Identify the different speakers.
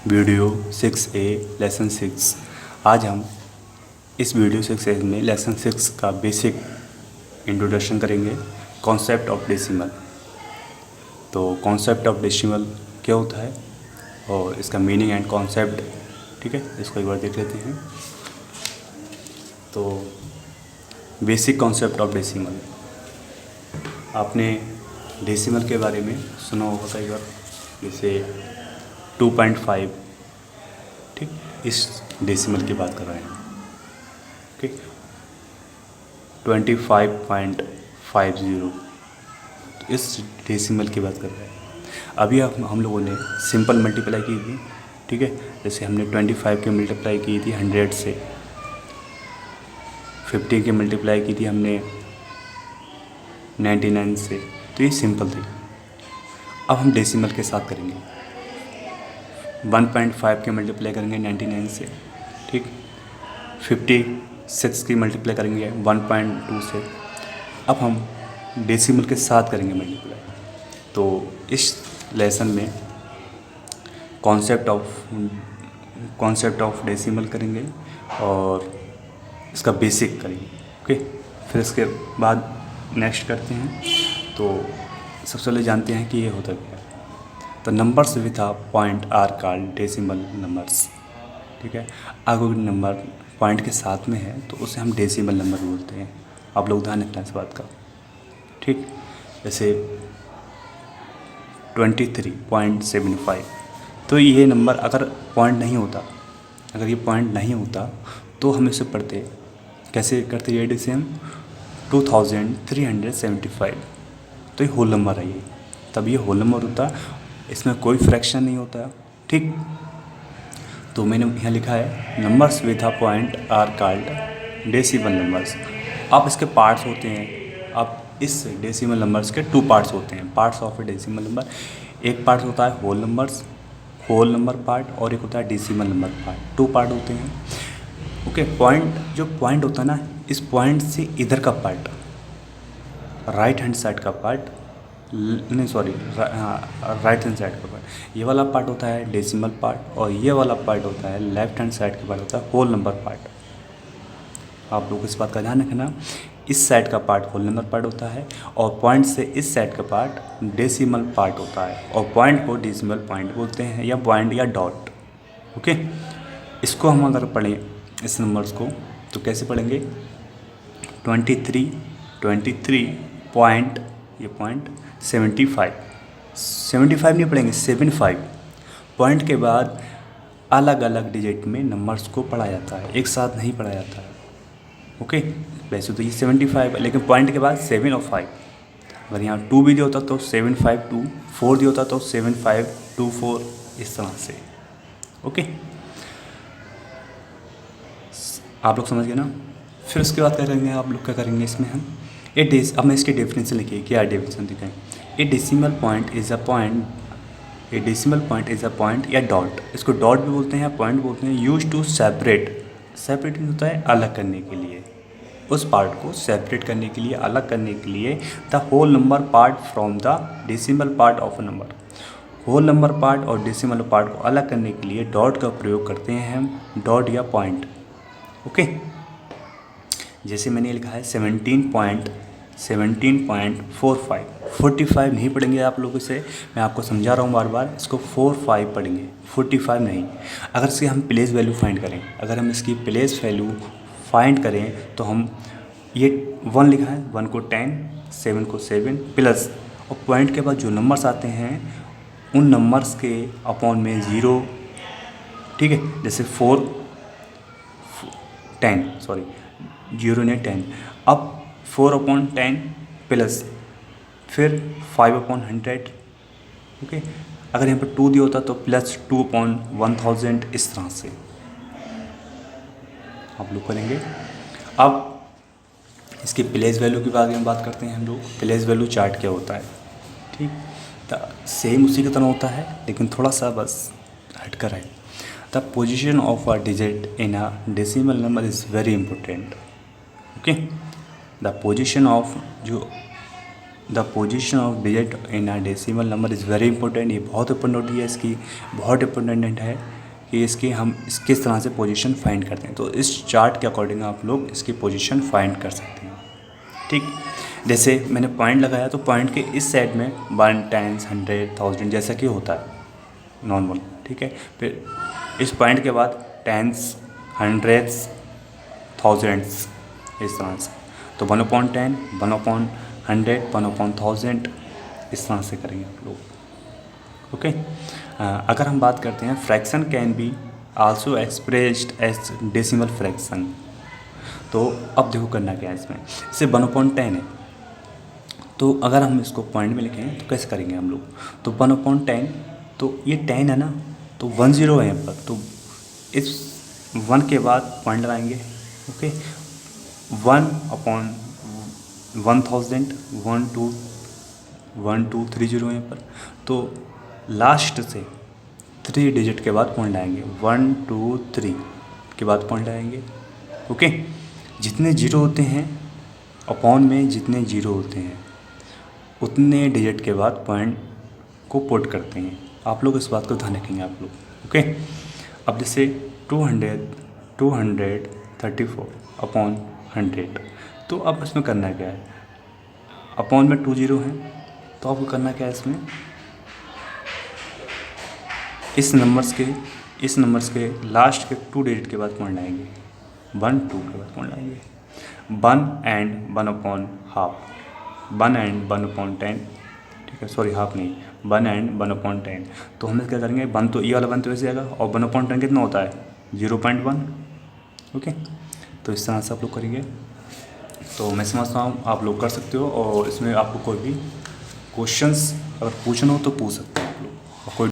Speaker 1: Video 6A lesson 6। आज हम इस वीडियो 6A में लेसन 6 का बेसिक इंट्रोडक्शन करेंगे, कॉन्सेप्ट ऑफ डेसिमल। तो कॉन्सेप्ट ऑफ डेसिमल क्या होता है और इसका मीनिंग एंड कॉन्सेप्ट, ठीक है, इसको एक बार देख लेते हैं। तो बेसिक कॉन्सेप्ट ऑफ डेसिमल, आपने डेसिमल के बारे में सुना होगा कई बार, जैसे 2.5, ठीक, इस डेसिमल की बात कर रहे हैं, ठीक। 25.50, तो इस डेसिमल की बात कर रहे हैं। अभी हम लोगों ने सिंपल मल्टीप्लाई की थी, ठीक है, जैसे हमने 25 की मल्टीप्लाई की थी 100 से, 50 की मल्टीप्लाई की थी हमने 99 से, तो ये सिंपल थी। अब हम डेसिमल के साथ करेंगे, 1.5 की मल्टीप्लाई करेंगे 99 से, ठीक, 56 की मल्टीप्लाई करेंगे 1.2 से। अब हम डेसिमल के साथ करेंगे मल्टीप्लाई। तो इस लेसन में कॉन्सेप्ट ऑफ डेसिमल करेंगे और इसका बेसिक करेंगे, ओके। फिर इसके बाद नेक्स्ट करते हैं। तो सबसे पहले जानते हैं कि ये होता क्या है। तो numbers with a point are called decimal numbers, ठीक है। अगर नंबर पॉइंट के साथ में है तो उसे हम डेसिमल नंबर बोलते हैं। आप लोग ध्यान रखना इस बात का, ठीक। जैसे 23.75, तो ये नंबर अगर पॉइंट नहीं होता, अगर ये पॉइंट नहीं होता तो हम इसे पढ़ते कैसे करते, ये डिसे हम 2375, तो ये होल नंबर है, ये तब ये होल नंबर होता, इसमें कोई फ्रैक्शन नहीं होता, ठीक। तो मैंने यहाँ लिखा है numbers with a point are called decimal numbers. अब इसके पार्ट्स होते हैं, अब इस डेसिमल नंबर्स के 2 पार्ट्स होते हैं, parts of A decimal number. एक पार्ट होता है होल नंबर पार्ट, और एक होता है डेसिमल नंबर पार्ट। 2 पार्ट होते हैं, ओके। जो पॉइंट होता है ना, इस पॉइंट से इधर का पार्ट, राइट हैंड साइड का पार्ट, नहीं सॉरी, राइट हैंड साइड का पार्ट, ये वाला पार्ट होता है डेसिमल पार्ट, और ये वाला पार्ट होता है लेफ्ट हैंड साइड का पार्ट होता है होल नंबर पार्ट। आप लोग इस बात का ध्यान रखना, इस साइड का पार्ट होल नंबर पार्ट होता है और पॉइंट से इस साइड का पार्ट डेसिमल पार्ट होता है, और पॉइंट को डेसिमल पॉइंट बोलते हैं, या पॉइंट या डॉट, ओके। इसको हम अगर पढ़ें इस नंबर्स को तो कैसे पढ़ेंगे, 23 पॉइंट, ये पॉइंट 75 नहीं पढ़ेंगे, 75 पॉइंट के बाद अलग अलग डिजिट में नंबर्स को पढ़ा जाता है, एक साथ नहीं पढ़ा जाता है, ओके। वैसे तो ये 75 है, लेकिन पॉइंट के बाद 7 और 5, अगर यहाँ 2 भी दिया होता तो 752, 4 दिया होता तो 7524, इस तरह से, ओके। आप लोग समझ गए ना। फिर उसके बाद क्या करेंगे, आप लोग क्या करेंगे इसमें हम अब मैं इसकी डेफिनेशन लिखिए, क्या डेफिनेशन दिखाएं। ए decimal point is a point या डॉट, इसको डॉट भी बोलते हैं या पॉइंट बोलते हैं, यूज टू सेपरेट होता है अलग करने के लिए, उस पार्ट को सेपरेट करने के लिए, अलग करने के लिए, the whole number part from the decimal part of a number. Whole number part और डेसिमल पार्ट को अलग करने के लिए डॉट का प्रयोग करते हैं हम, डॉट या पॉइंट, ओके। जैसे मैंने लिखा है 17.45, 45 नहीं पढ़ेंगे आप लोग इसे, मैं आपको समझा रहा हूँ बार बार, इसको 45 पढ़ेंगे, 45 नहीं। अगर इसकी हम प्लेस वैल्यू फाइंड करें, अगर हम इसकी प्लेस वैल्यू फाइंड करें तो हम ये 1 लिखा है, 1 को 10, 7 को 7 प्लस, और पॉइंट के बाद जो नंबर्स आते हैं उन नंबर्स के अपॉन में 0, ठीक है। जैसे 0 ने 10, अब 4/10 प्लस फिर 5/100, ओके। अगर यहाँ पर 2 दिया होता तो प्लस 2/1000, इस तरह से आप लोग करेंगे। अब इसकी प्लेस वैल्यू के बारे में बात करते हैं हम लोग। प्लेस वैल्यू चार्ट क्या होता है, ठीक, तो सेम उसी की तरह होता है, लेकिन थोड़ा सा बस हटकर है। The position of a digit in a decimal number is very important, okay. The position of digit in a decimal number is very important, ये बहुत इंपॉर्टेंट है, इसकी बहुत इंपॉर्टेंट है। कि इसकी हम इस किस तरह से पोजीशन फाइंड करते हैं। तो इस चार्ट के अकॉर्डिंग आप लोग इसकी पोजीशन फाइंड कर सकते हैं। ठीक, जैसे मैंने पॉइंट लगाया तो पॉइंट के इस साइड में 1, 10, 100, 1000 जैसा कि होता है नॉर्मल। ठीक है, फिर इस पॉइंट के बाद टेंस, हंड्रेड्स, थाउजेंड्स इस तरह से। तो 1/10, 1/100, 1/1000 इस तरह से करेंगे आप लोग। ओके, अगर हम बात करते हैं fraction can be also expressed as decimal fraction. तो अब देखो करना क्या है इसमें, इससे 1/10 है, तो अगर हम इसको पॉइंट में लिखें तो कैसे करेंगे हम लोग। तो 1/10, तो ये 10 है ना, तो 10 है यहाँ पर, तो इस 1 के बाद पॉइंट लगाएंगे। ओके, 1/1000, 1 2 1 2 3 0 यहाँ पर, तो लास्ट से 3 डिजिट के बाद पॉइंट लाएंगे, 1 2 3 के बाद पॉइंट लाएंगे। ओके, जितने जीरो होते हैं अपॉन में, जितने जीरो होते हैं उतने डिजिट के बाद पॉइंट को पुट करते हैं। आप लोग इस बात को ध्यान रखेंगे आप लोग। ओके, अब जैसे 234/100, तो अब इसमें करना क्या है, अपॉन में 2 0 हैं, तो आपको करना क्या है इसमें, इस नंबर्स के लास्ट के 2 डिजिट के बाद पॉइंट लाएंगे, 1 2 के बाद पॉइंट लाएंगे, 1 एंड 1/हाफ, 1 एंड 1/10, ठीक है, सॉरी हाफ नहीं, 1 एंड 1/10। तो हम क्या करेंगे, 1 तो ये वाला 1 तो वैसे आएगा, और 1/10 कितना होता है 0.1। ओके, तो इस तरह से आप लोग करेंगे। तो मैं समझता हूँ आप लोग कर सकते हो, और इसमें आपको कोई भी क्वेश्चंस अगर पूछना हो तो पूछ सकते हो आप लोग। और कोई